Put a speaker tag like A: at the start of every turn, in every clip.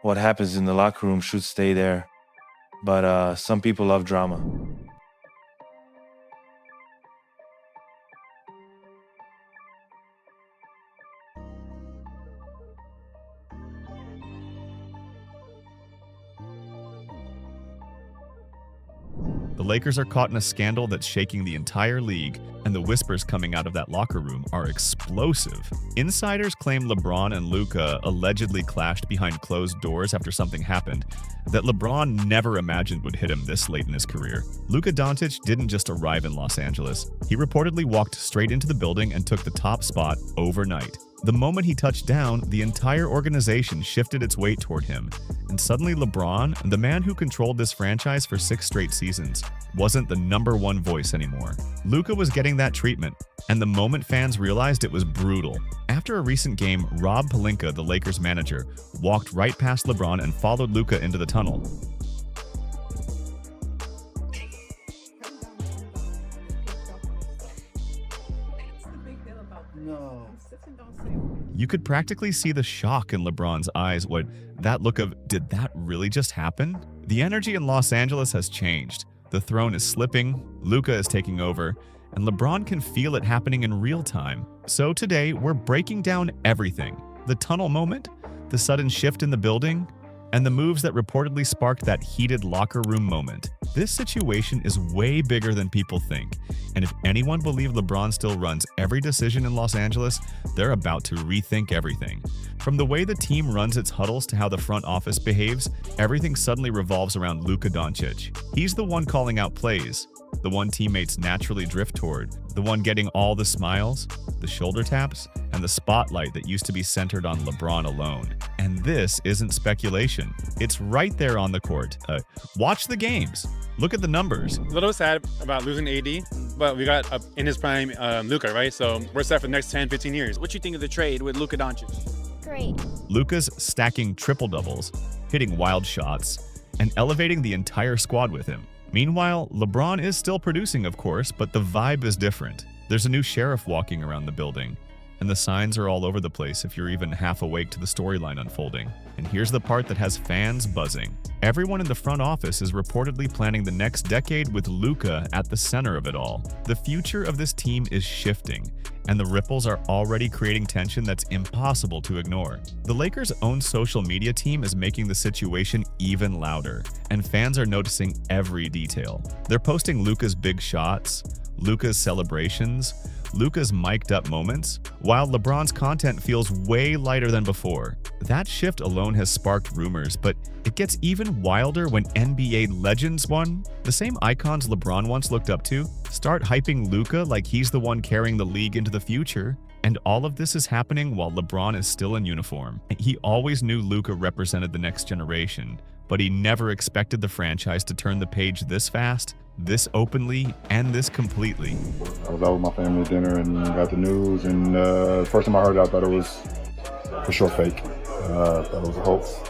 A: what happens in the locker room should stay there. But some people love drama.
B: The Lakers are caught in a scandal that's shaking the entire league, and the whispers coming out of that locker room are explosive. Insiders claim LeBron and Luka allegedly clashed behind closed doors after something happened that LeBron never imagined would hit him this late in his career. Luka Dončić didn't just arrive in Los Angeles. He reportedly walked straight into the building and took the top spot overnight. The moment he touched down, the entire organization shifted its weight toward him, and suddenly LeBron, the man who controlled this franchise for 6 straight seasons, wasn't the #1 voice anymore. Luka was getting that treatment, and the moment fans realized it was brutal. After a recent game, Rob Pelinka, the Lakers manager, walked right past LeBron and followed Luka into the tunnel. You could practically see the shock in LeBron's eyes. What, that look of, did that really just happen? The energy in Los Angeles has changed. The throne is slipping, Luka is taking over, and LeBron can feel it happening in real time. So today, we're breaking down everything. The tunnel moment, the sudden shift in the building, and the moves that reportedly sparked that heated locker room moment. This situation is way bigger than people think, and if anyone believed LeBron still runs every decision in Los Angeles, they're about to rethink everything. From the way the team runs its huddles to how the front office behaves, everything suddenly revolves around Luka Dončić. He's the one calling out plays, the one teammates naturally drift toward, the one getting all the smiles, the shoulder taps, and the spotlight that used to be centered on LeBron alone. And this isn't speculation. It's right there on the court. Watch the games. Look at the numbers.
C: A little sad about losing AD, but we got in his prime Luka, right? So we're set for the next 10, 15 years.
D: What you think of the trade with Luka Dončić?
E: Great.
B: Luka's stacking triple-doubles, hitting wild shots, and elevating the entire squad with him. Meanwhile, LeBron is still producing, of course, but the vibe is different. There's a new sheriff walking around the building, and the signs are all over the place if you're even half awake to the storyline unfolding. And here's the part that has fans buzzing. Everyone in the front office is reportedly planning the next decade with Luka at the center of it all. The future of this team is shifting, and the ripples are already creating tension that's impossible to ignore. The Lakers' own social media team is making the situation even louder, and fans are noticing every detail. They're posting Luka's big shots, Luka's celebrations, Luka's mic'd up moments, while LeBron's content feels way lighter than before. That shift alone has sparked rumors, but it gets even wilder when NBA legends, the same icons LeBron once looked up to, start hyping Luka like he's the one carrying the league into the future. And all of this is happening while LeBron is still in uniform. He always knew Luka represented the next generation, but he never expected the franchise to turn the page this fast, this openly, and this completely.
F: I was out with my family at dinner and got the news, and the first time I heard it, I thought it was for sure fake. I thought it was a hoax.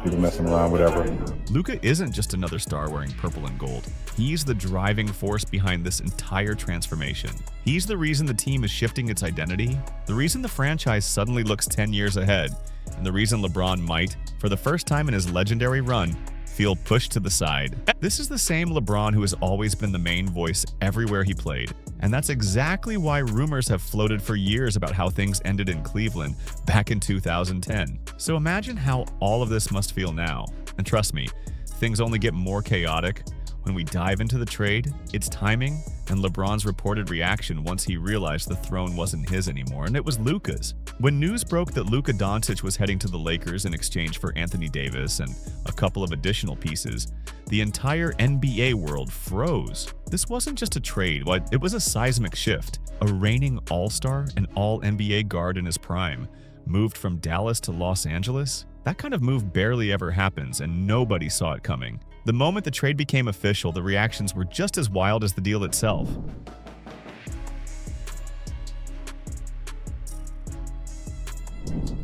F: People messing around, whatever.
B: Luka isn't just another star wearing purple and gold. He's the driving force behind this entire transformation. He's the reason the team is shifting its identity, the reason the franchise suddenly looks 10 years ahead, and the reason LeBron might, for the first time in his legendary run, feel pushed to the side. This is the same LeBron who has always been the main voice everywhere he played. And that's exactly why rumors have floated for years about how things ended in Cleveland back in 2010. So imagine how all of this must feel now. And trust me, things only get more chaotic when we dive into the trade, its timing, and LeBron's reported reaction once he realized the throne wasn't his anymore, and it was Luka's. When news broke that Luka Dončić was heading to the Lakers in exchange for Anthony Davis and a couple of additional pieces, the entire NBA world froze. This wasn't just a trade, it was a seismic shift. A reigning all-star and all-NBA guard in his prime moved from Dallas to Los Angeles? That kind of move barely ever happens, and nobody saw it coming. The moment the trade became official, the reactions were just as wild as the deal itself.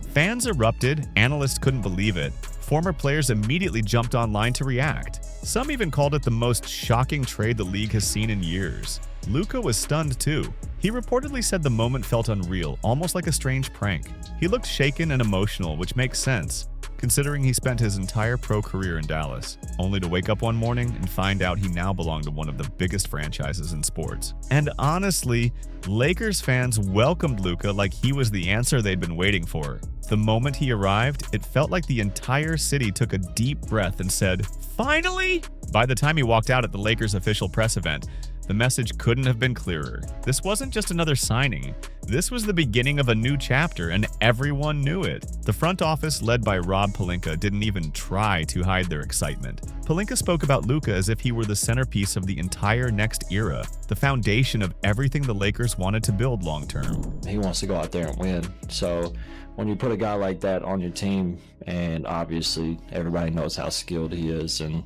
B: Fans erupted, analysts couldn't believe it. Former players immediately jumped online to react. Some even called it the most shocking trade the league has seen in years. Luka was stunned too. He reportedly said the moment felt unreal, almost like a strange prank. He looked shaken and emotional, which makes sense. considering he spent his entire pro career in Dallas, only to wake up one morning and find out he now belonged to one of the biggest franchises in sports. And honestly, Lakers fans welcomed Luka like he was the answer they'd been waiting for. The moment he arrived, it felt like the entire city took a deep breath and said, "Finally!" By the time he walked out at the Lakers' official press event, the message couldn't have been clearer. This wasn't just another signing. This was the beginning of a new chapter, and everyone knew it. The front office, led by Rob Pelinka, didn't even try to hide their excitement. Pelinka spoke about Luka as if he were the centerpiece of the entire next era, the foundation of everything the Lakers wanted to build long-term.
E: He wants to go out there and win. So when you put a guy like that on your team, and obviously everybody knows how skilled he is, and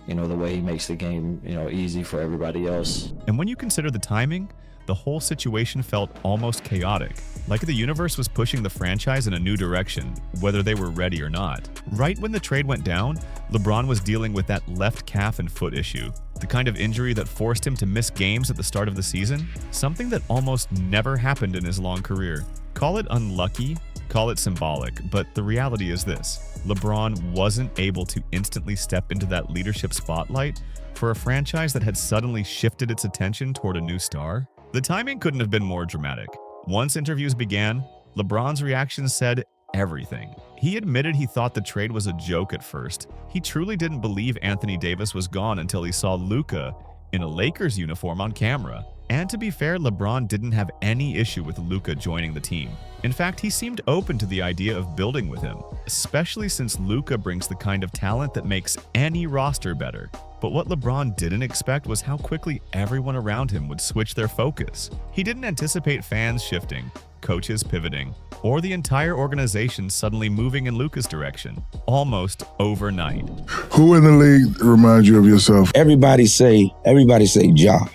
E: the way he makes the game, easy for everybody else.
B: And when you consider the timing, the whole situation felt almost chaotic, like the universe was pushing the franchise in a new direction, whether they were ready or not. Right when the trade went down, LeBron was dealing with that left calf and foot issue, the kind of injury that forced him to miss games at the start of the season, something that almost never happened in his long career. Call it unlucky, call it symbolic, but the reality is this: LeBron wasn't able to instantly step into that leadership spotlight for a franchise that had suddenly shifted its attention toward a new star. The timing couldn't have been more dramatic. Once interviews began, LeBron's reaction said everything. He admitted he thought the trade was a joke at first. He truly didn't believe Anthony Davis was gone until he saw Luka in a Lakers uniform on camera. And to be fair, LeBron didn't have any issue with Luka joining the team. In fact, he seemed open to the idea of building with him, especially since Luka brings the kind of talent that makes any roster better. But what LeBron didn't expect was how quickly everyone around him would switch their focus. He didn't anticipate fans shifting, coaches pivoting, or the entire organization suddenly moving in Luka's direction, almost overnight.
G: Who in the league reminds you of yourself?
H: Everybody say Ja.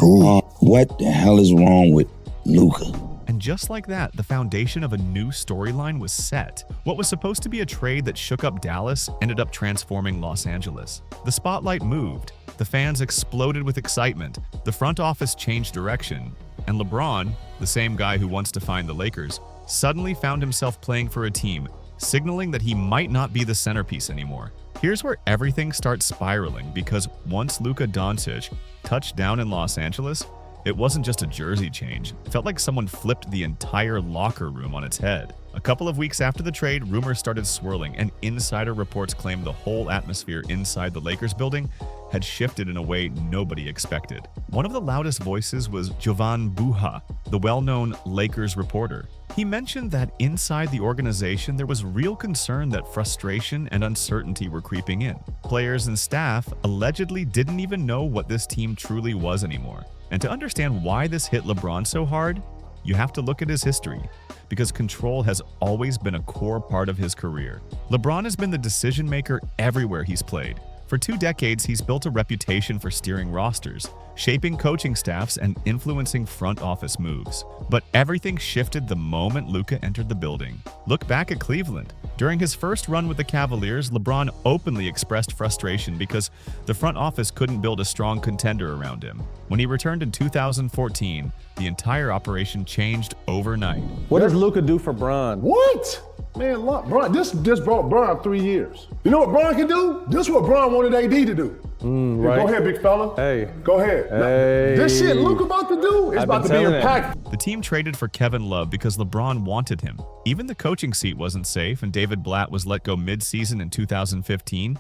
H: What the hell is wrong with Luka?
B: And just like that, the foundation of a new storyline was set. What was supposed to be a trade that shook up Dallas ended up transforming Los Angeles. The spotlight moved, the fans exploded with excitement, the front office changed direction, and LeBron, the same guy who wants to find the Lakers, suddenly found himself playing for a team, signaling that he might not be the centerpiece anymore. Here's where everything starts spiraling, because once Luka Dončić touched down in Los Angeles, it wasn't just a jersey change. It felt like someone flipped the entire locker room on its head. A couple of weeks after the trade, rumors started swirling, and insider reports claimed the whole atmosphere inside the Lakers building had shifted in a way nobody expected. One of the loudest voices was Jovan Buha, the well-known Lakers reporter. He mentioned that inside the organization there was real concern that frustration and uncertainty were creeping in. Players and staff allegedly didn't even know what this team truly was anymore. And to understand why this hit LeBron so hard, you have to look at his history, because control has always been a core part of his career. LeBron has been the decision maker everywhere he's played. For 2 decades, he's built a reputation for steering rosters, shaping coaching staffs, and influencing front office moves. But everything shifted the moment Luka entered the building. Look back at Cleveland. During his first run with the Cavaliers, LeBron openly expressed frustration because the front office couldn't build a strong contender around him. When he returned in 2014, the entire operation changed overnight.
I: What does Luka do for Bron?
G: What? Man, Bron, this brought Bron 3 years. You know what Bron can do? This is what Bron wanted AD to do.
I: Right.
G: Go ahead, big fella.
I: Hey.
G: Go ahead.
I: Hey.
G: This shit Luka about to do is about to be impactful.
B: The team traded for Kevin Love because LeBron wanted him. Even the coaching seat wasn't safe, and David Blatt was let go mid-season in 2015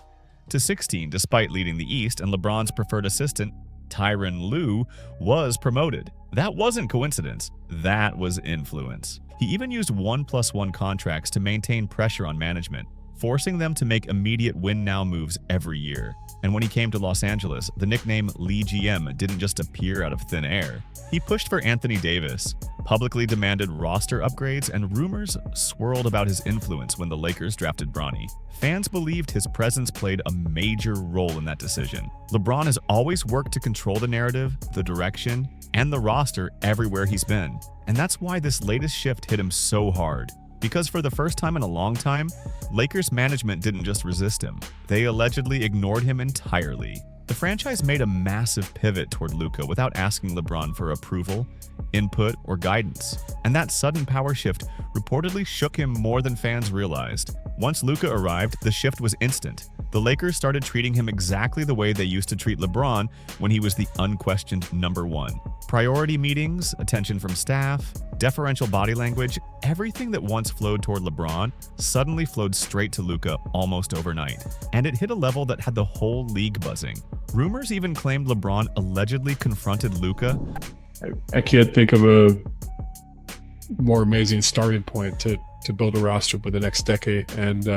B: to 16, despite leading the East, and LeBron's preferred assistant, Tyronn Lue, was promoted. That wasn't coincidence. That was influence. He even used 1+1 contracts to maintain pressure on management, forcing them to make immediate win-now moves every year. And when he came to Los Angeles, the nickname Lee GM didn't just appear out of thin air. He pushed for Anthony Davis, publicly demanded roster upgrades, and rumors swirled about his influence when the Lakers drafted Bronny. Fans believed his presence played a major role in that decision. LeBron has always worked to control the narrative, the direction, and the roster everywhere he's been. And that's why this latest shift hit him so hard. Because for the first time in a long time, Lakers management didn't just resist him. They allegedly ignored him entirely. The franchise made a massive pivot toward Luka without asking LeBron for approval, input, or guidance, and that sudden power shift reportedly shook him more than fans realized. Once Luka arrived, the shift was instant. The Lakers started treating him exactly the way they used to treat LeBron when he was the unquestioned #1. Priority meetings, attention from staff, deferential body language, everything that once flowed toward LeBron suddenly flowed straight to Luka almost overnight. And it hit a level that had the whole league buzzing. Rumors even claimed LeBron allegedly confronted Luka.
J: I can't think of a more amazing starting point to build a roster for the next decade, and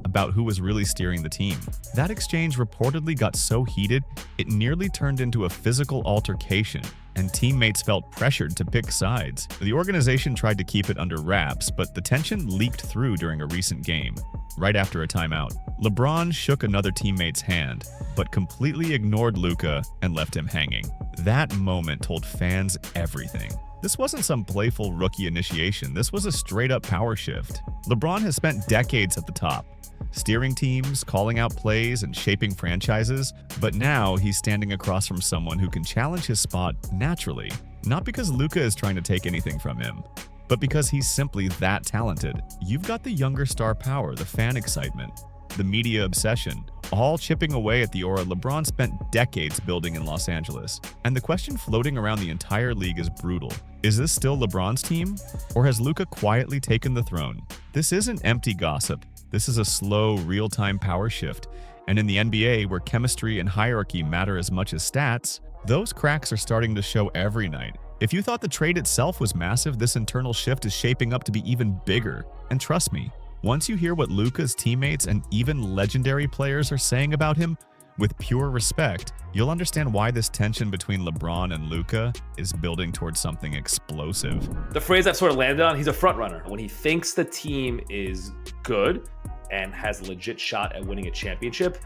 B: about who was really steering the team. That exchange reportedly got so heated, it nearly turned into a physical altercation, and teammates felt pressured to pick sides. The organization tried to keep it under wraps, but the tension leaked through during a recent game. Right after a timeout, LeBron shook another teammate's hand, but completely ignored Luka and left him hanging. That moment told fans everything. This wasn't some playful rookie initiation, this was a straight-up power shift. LeBron has spent decades at the top, steering teams, calling out plays, and shaping franchises, but now he's standing across from someone who can challenge his spot naturally, not because Luka is trying to take anything from him, but because he's simply that talented. You've got the younger star power, the fan excitement, the media obsession, all chipping away at the aura LeBron spent decades building in Los Angeles. And the question floating around the entire league is brutal. Is this still LeBron's team? Or has Luka quietly taken the throne? This isn't empty gossip. This is a slow, real-time power shift. And in the NBA, where chemistry and hierarchy matter as much as stats, those cracks are starting to show every night. If you thought the trade itself was massive, this internal shift is shaping up to be even bigger. And trust me, once you hear what Luka's teammates and even legendary players are saying about him, with pure respect, you'll understand why this tension between LeBron and Luka is building towards something explosive.
K: The phrase I've sort of landed on, he's a front runner. When he thinks the team is good and has a legit shot at winning a championship,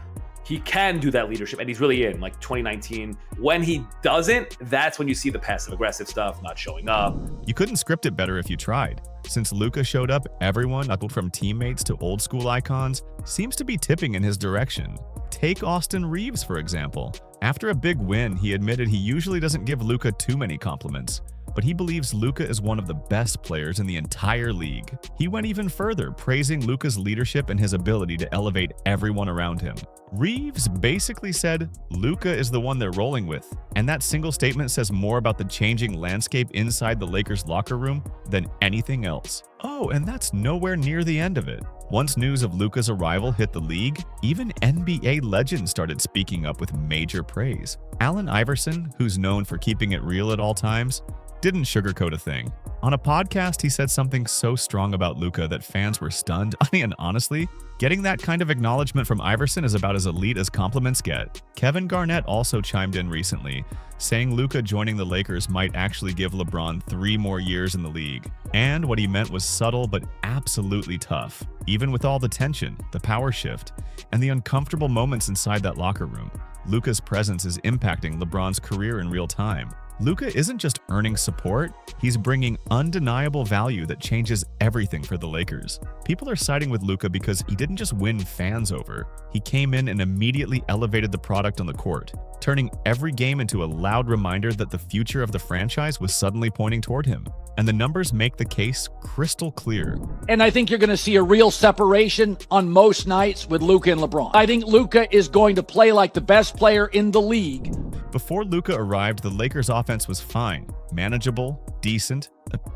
K: he can do that leadership, and he's really in, like 2019. When he doesn't, that's when you see the passive-aggressive stuff, not showing up.
B: You couldn't script it better if you tried. Since Luka showed up, everyone, from teammates to old-school icons, seems to be tipping in his direction. Take Austin Reeves, for example. After a big win, he admitted he usually doesn't give Luka too many compliments, but he believes Luka is one of the best players in the entire league. He went even further, praising Luka's leadership and his ability to elevate everyone around him. Reeves basically said, Luka is the one they're rolling with, and that single statement says more about the changing landscape inside the Lakers locker room than anything else. Oh, and that's nowhere near the end of it. Once news of Luka's arrival hit the league, even NBA legends started speaking up with major praise. Allen Iverson, who's known for keeping it real at all times, didn't sugarcoat a thing. On a podcast, he said something so strong about Luka that fans were stunned. I mean, honestly, getting that kind of acknowledgement from Iverson is about as elite as compliments get. Kevin Garnett also chimed in recently, saying Luka joining the Lakers might actually give LeBron 3 more years in the league. And what he meant was subtle but absolutely tough. Even with all the tension, the power shift, and the uncomfortable moments inside that locker room, Luka's presence is impacting LeBron's career in real time. Luka isn't just earning support, he's bringing undeniable value that changes everything for the Lakers. People are siding with Luka because he didn't just win fans over, he came in and immediately elevated the product on the court, turning every game into a loud reminder that the future of the franchise was suddenly pointing toward him. And the numbers make the case crystal clear.
L: And I think you're going to see a real separation on most nights with Luka and LeBron. I think Luka is going to play like the best player in the league.
B: Before Luka arrived, the Lakers' offense was fine, manageable, decent,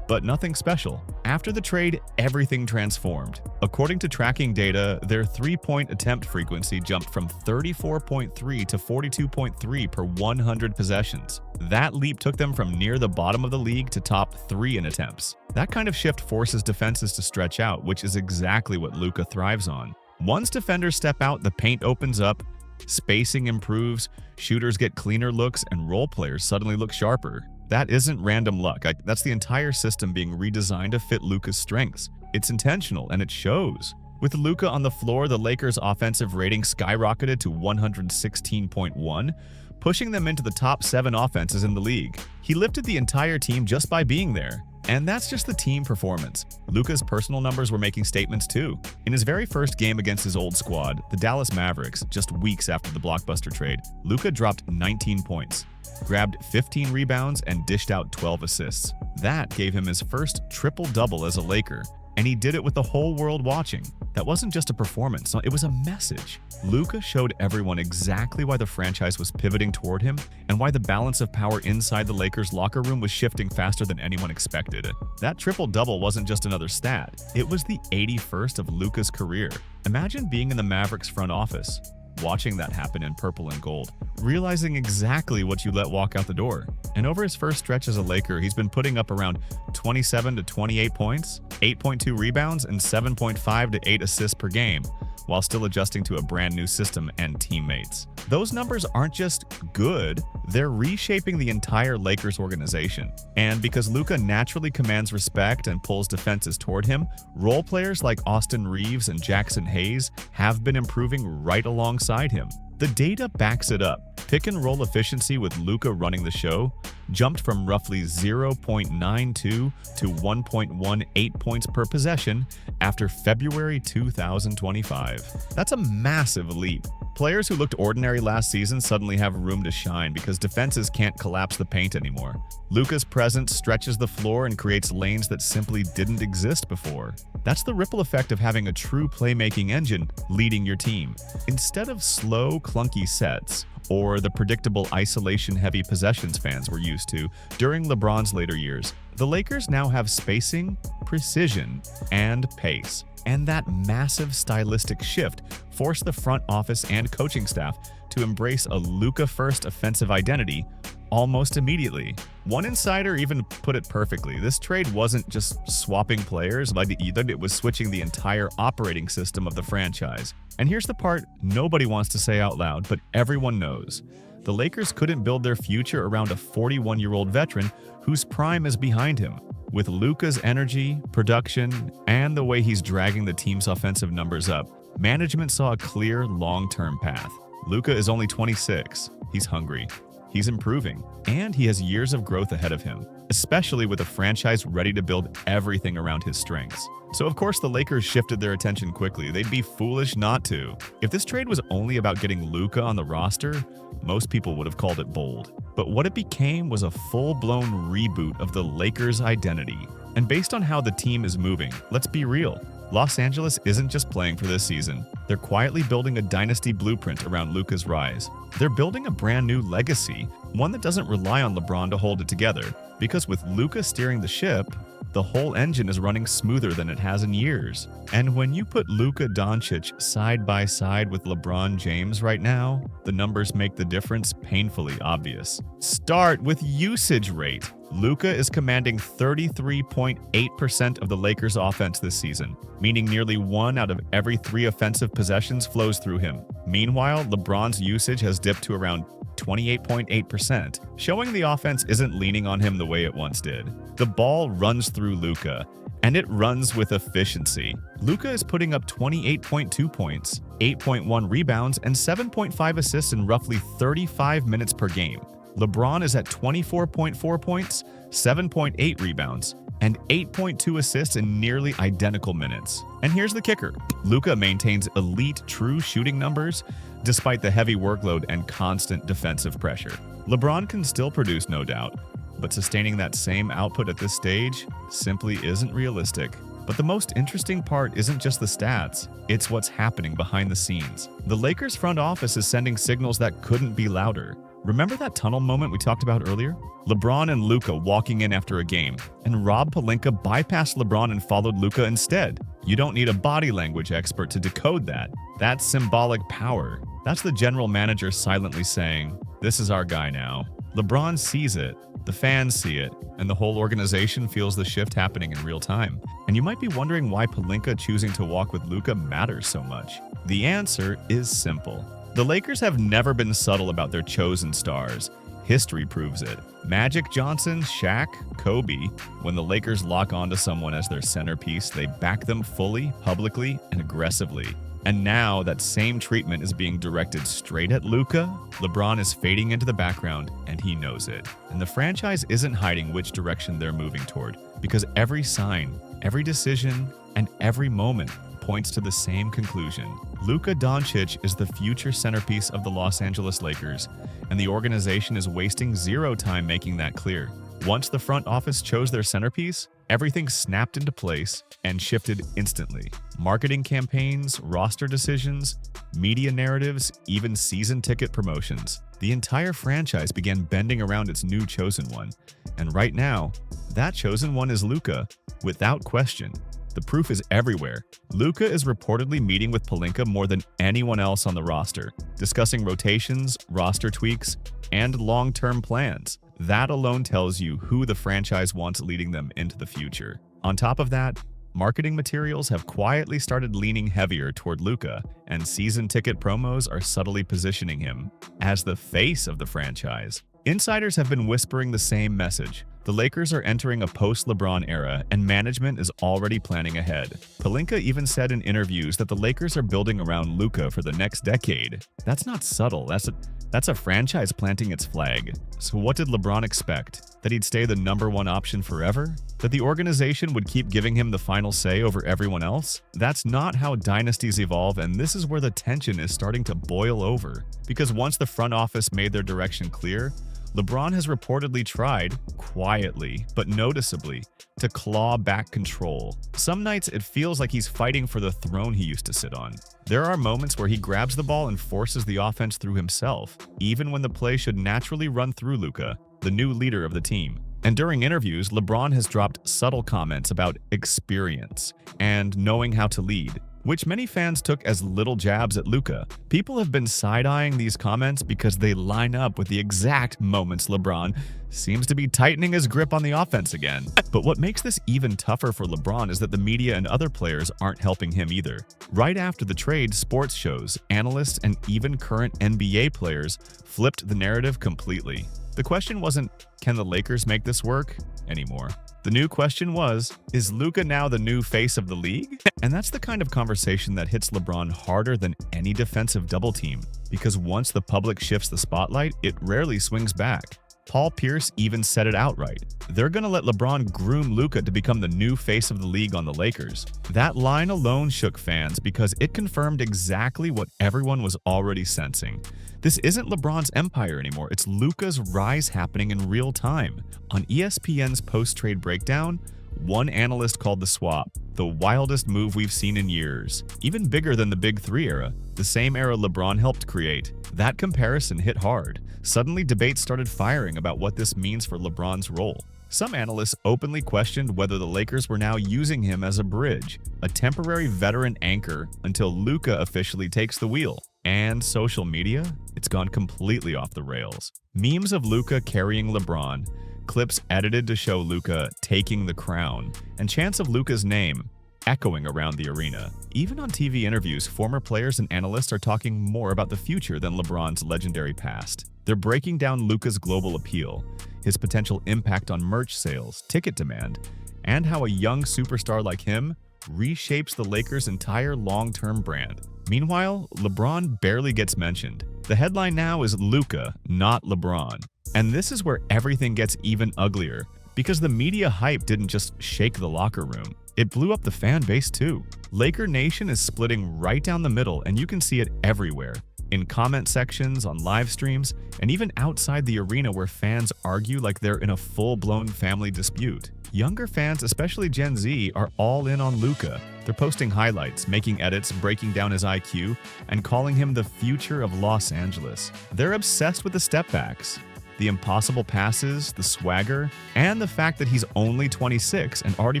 B: but nothing special. After the trade, everything transformed. According to tracking data, their three-point attempt frequency jumped from 34.3 to 42.3 per 100 possessions. That leap took them from near the bottom of the league to top 3 in attempts. That kind of shift forces defenses to stretch out, which is exactly what Luka thrives on. Once defenders step out, the paint opens up, spacing improves, shooters get cleaner looks, and role players suddenly look sharper. That isn't random luck. That's the entire system being redesigned to fit Luka's strengths. It's intentional, and it shows. With Luka on the floor, the Lakers' offensive rating skyrocketed to 116.1, pushing them into the top 7 offenses in the league. He lifted the entire team just by being there. And that's just the team performance. Luka's personal numbers were making statements too. In his very first game against his old squad, the Dallas Mavericks, just weeks after the blockbuster trade, Luka dropped 19 points, grabbed 15 rebounds, and dished out 12 assists. That gave him his first triple-double as a Laker, and he did it with the whole world watching. That wasn't just a performance, it was a message. Luka showed everyone exactly why the franchise was pivoting toward him and why the balance of power inside the Lakers' locker room was shifting faster than anyone expected. That triple-double wasn't just another stat, it was the 81st of Luka's career. Imagine being in the Mavericks front office, watching that happen in purple and gold, realizing exactly what you let walk out the door. And over his first stretch as a Laker, he's been putting up around 27 to 28 points, 8.2 rebounds, and 7.5 to 8 assists per game, while still adjusting to a brand new system and teammates. Those numbers aren't just good, they're reshaping the entire Lakers organization. And because Luka naturally commands respect and pulls defenses toward him, role players like Austin Reeves and Jackson Hayes have been improving right alongside him. The data backs it up. Pick and roll efficiency with Luka running the show jumped from roughly 0.92 to 1.18 points per possession after February 2025. That's a massive leap. Players who looked ordinary last season suddenly have room to shine because defenses can't collapse the paint anymore. Luka's presence stretches the floor and creates lanes that simply didn't exist before. That's the ripple effect of having a true playmaking engine leading your team. Instead of slow, clunky sets, or the predictable isolation-heavy possessions fans were used to during LeBron's later years, the Lakers now have spacing, precision, and pace. And that massive stylistic shift forced the front office and coaching staff to embrace a Luka-first offensive identity almost immediately. One insider even put it perfectly. This trade wasn't just swapping players, but it was switching the entire operating system of the franchise. And here's the part nobody wants to say out loud, but everyone knows. The Lakers couldn't build their future around a 41-year-old veteran whose prime is behind him. With Luka's energy, production, and the way he's dragging the team's offensive numbers up, management saw a clear, long-term path. Luka is only 26. He's hungry. He's improving, and he has years of growth ahead of him, especially with a franchise ready to build everything around his strengths. So of course the Lakers shifted their attention quickly. They'd be foolish not to. If this trade was only about getting Luka on the roster, most people would have called it bold. But what it became was a full-blown reboot of the Lakers' identity. And based on how the team is moving, let's be real. Los Angeles isn't just playing for this season. They're quietly building a dynasty blueprint around Luka's rise. They're building a brand new legacy, one that doesn't rely on LeBron to hold it together. Because with Luka steering the ship, the whole engine is running smoother than it has in years. And when you put Luka Dončić side by side with LeBron James right now, the numbers make the difference painfully obvious. Start with usage rate. Luka is commanding 33.8% of the Lakers' offense this season, meaning nearly 1 out of every 3 offensive possessions flows through him. Meanwhile, LeBron's usage has dipped to around 28.8%, showing the offense isn't leaning on him the way it once did. The ball runs through Luka, and it runs with efficiency. Luka is putting up 28.2 points, 8.1 rebounds, and 7.5 assists in roughly 35 minutes per game. LeBron is at 24.4 points, 7.8 rebounds, and 8.2 assists in nearly identical minutes. And here's the kicker. Luka maintains elite true shooting numbers despite the heavy workload and constant defensive pressure. LeBron can still produce, no doubt, but sustaining that same output at this stage simply isn't realistic. But the most interesting part isn't just the stats, it's what's happening behind the scenes. The Lakers front office is sending signals that couldn't be louder. Remember that tunnel moment we talked about earlier? LeBron and Luka walking in after a game, and Rob Pelinka bypassed LeBron and followed Luka instead. You don't need a body language expert to decode that. That's symbolic power. That's the general manager silently saying, "This is our guy now." LeBron sees it, the fans see it, and the whole organization feels the shift happening in real time. And you might be wondering why Pelinka choosing to walk with Luka matters so much. The answer is simple. The Lakers have never been subtle about their chosen stars. History proves it. Magic Johnson, Shaq, Kobe. When the Lakers lock onto someone as their centerpiece, they back them fully, publicly, and aggressively. And now that same treatment is being directed straight at Luka. LeBron is fading into the background, and he knows it. And the franchise isn't hiding which direction they're moving toward, because every sign, every decision, and every moment points to the same conclusion. Luka Dončić is the future centerpiece of the Los Angeles Lakers, and the organization is wasting zero time making that clear. Once the front office chose their centerpiece, everything snapped into place and shifted instantly. Marketing campaigns, roster decisions, media narratives, even season ticket promotions. The entire franchise began bending around its new chosen one. And right now, that chosen one is Luka, without question. The proof is everywhere. Luka is reportedly meeting with Pelinka more than anyone else on the roster, discussing rotations, roster tweaks, and long-term plans. That alone tells you who the franchise wants leading them into the future. On top of that, marketing materials have quietly started leaning heavier toward Luka, and season ticket promos are subtly positioning him as the face of the franchise. Insiders have been whispering the same message. The Lakers are entering a post-LeBron era, and management is already planning ahead. Pelinka even said in interviews that the Lakers are building around Luka for the next decade. That's not subtle. That's a franchise planting its flag. So what did LeBron expect? That he'd stay the #1 option forever? That the organization would keep giving him the final say over everyone else? That's not how dynasties evolve, and this is where the tension is starting to boil over. Because once the front office made their direction clear, LeBron has reportedly tried, quietly but noticeably, to claw back control. Some nights it feels like he's fighting for the throne he used to sit on. There are moments where he grabs the ball and forces the offense through himself, even when the play should naturally run through Luka, the new leader of the team. And during interviews, LeBron has dropped subtle comments about experience and knowing how to lead, which many fans took as little jabs at Luka. People have been side-eyeing these comments because they line up with the exact moments LeBron seems to be tightening his grip on the offense again. But what makes this even tougher for LeBron is that the media and other players aren't helping him either. Right after the trade, sports shows, analysts, and even current NBA players flipped the narrative completely. The question wasn't, can the Lakers make this work anymore? The new question was, is Luka now the new face of the league? And that's the kind of conversation that hits LeBron harder than any defensive double team, because once the public shifts the spotlight, it rarely swings back. Paul Pierce even said it outright. They're going to let LeBron groom Luka to become the new face of the league on the Lakers. That line alone shook fans because it confirmed exactly what everyone was already sensing. This isn't LeBron's empire anymore, it's Luka's rise happening in real time. On ESPN's post-trade breakdown, one analyst called the swap the wildest move we've seen in years, even bigger than the Big Three era, the same era LeBron helped create. That comparison hit hard. Suddenly, debates started firing about what this means for LeBron's role. Some analysts openly questioned whether the Lakers were now using him as a bridge, a temporary veteran anchor until Luka officially takes the wheel. And social media? It's gone completely off the rails. Memes of Luka carrying LeBron, clips edited to show Luka taking the crown, and chants of Luka's name echoing around the arena. Even on TV interviews, former players and analysts are talking more about the future than LeBron's legendary past. They're breaking down Luka's global appeal, his potential impact on merch sales, ticket demand, and how a young superstar like him reshapes the Lakers' entire long-term brand. Meanwhile, LeBron barely gets mentioned. The headline now is Luka, not LeBron. And this is where everything gets even uglier, because the media hype didn't just shake the locker room. It blew up the fan base too. Laker Nation is splitting right down the middle, and you can see it everywhere. In comment sections, on live streams, and even outside the arena where fans argue like they're in a full-blown family dispute. Younger fans, especially Gen Z, are all in on Luka. They're posting highlights, making edits, breaking down his IQ, and calling him the future of Los Angeles. They're obsessed with the stepbacks, the impossible passes, the swagger, and the fact that he's only 26 and already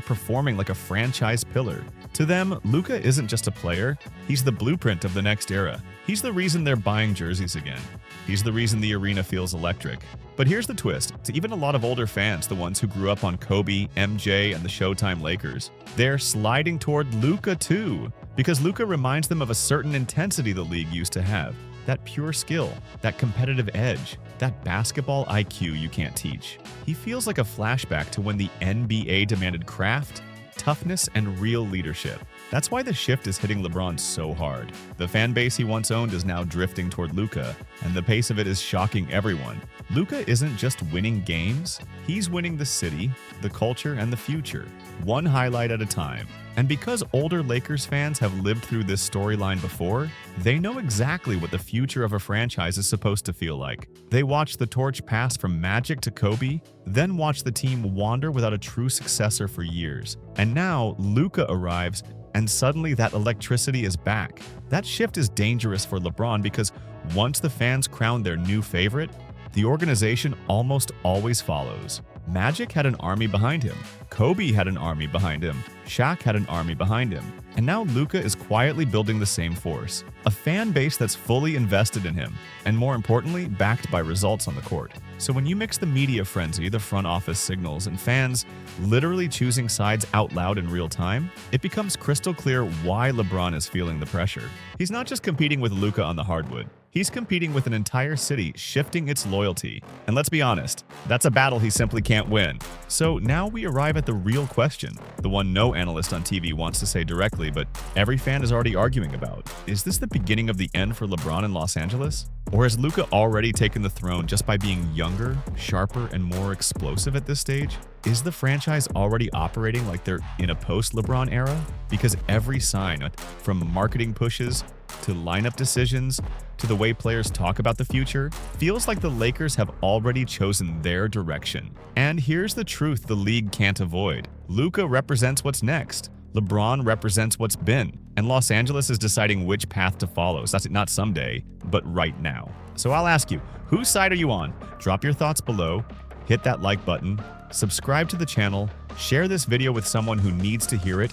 B: performing like a franchise pillar. To them, Luka isn't just a player, he's the blueprint of the next era. He's the reason they're buying jerseys again. He's the reason the arena feels electric. But here's the twist, to even a lot of older fans, the ones who grew up on Kobe, MJ, and the Showtime Lakers, they're sliding toward Luka too, because Luka reminds them of a certain intensity the league used to have. That pure skill, that competitive edge, that basketball IQ you can't teach. He feels like a flashback to when the NBA demanded craft, toughness, and real leadership. That's why the shift is hitting LeBron so hard. The fan base he once owned is now drifting toward Luka, and the pace of it is shocking everyone. Luka isn't just winning games, he's winning the city, the culture, and the future, one highlight at a time. And because older Lakers fans have lived through this storyline before, they know exactly what the future of a franchise is supposed to feel like. They watched the torch pass from Magic to Kobe, then watched the team wander without a true successor for years. And now Luka arrives, and suddenly that electricity is back. That shift is dangerous for LeBron because once the fans crown their new favorite, the organization almost always follows. Magic had an army behind him. Kobe had an army behind him. Shaq had an army behind him. And now Luka is quietly building the same force. A fan base that's fully invested in him, and more importantly, backed by results on the court. So when you mix the media frenzy, the front office signals, and fans literally choosing sides out loud in real time, it becomes crystal clear why LeBron is feeling the pressure. He's not just competing with Luka on the hardwood. He's competing with an entire city shifting its loyalty. And let's be honest, that's a battle he simply can't win. So now we arrive at the real question, the one no analyst on TV wants to say directly, but every fan is already arguing about. Is this the beginning of the end for LeBron in Los Angeles? Or has Luka already taken the throne just by being younger, sharper, and more explosive at this stage? Is the franchise already operating like they're in a post-LeBron era? Because every sign, from marketing pushes to lineup decisions to the way players talk about the future, feels like the Lakers have already chosen their direction. And here's the truth the league can't avoid. Luka represents what's next. LeBron represents what's been, and Los Angeles is deciding which path to follow. So that's not someday, but right now. So I'll ask you, whose side are you on? Drop your thoughts below, hit that like button, subscribe to the channel, share this video with someone who needs to hear it,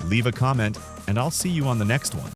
B: leave a comment, and I'll see you on the next one.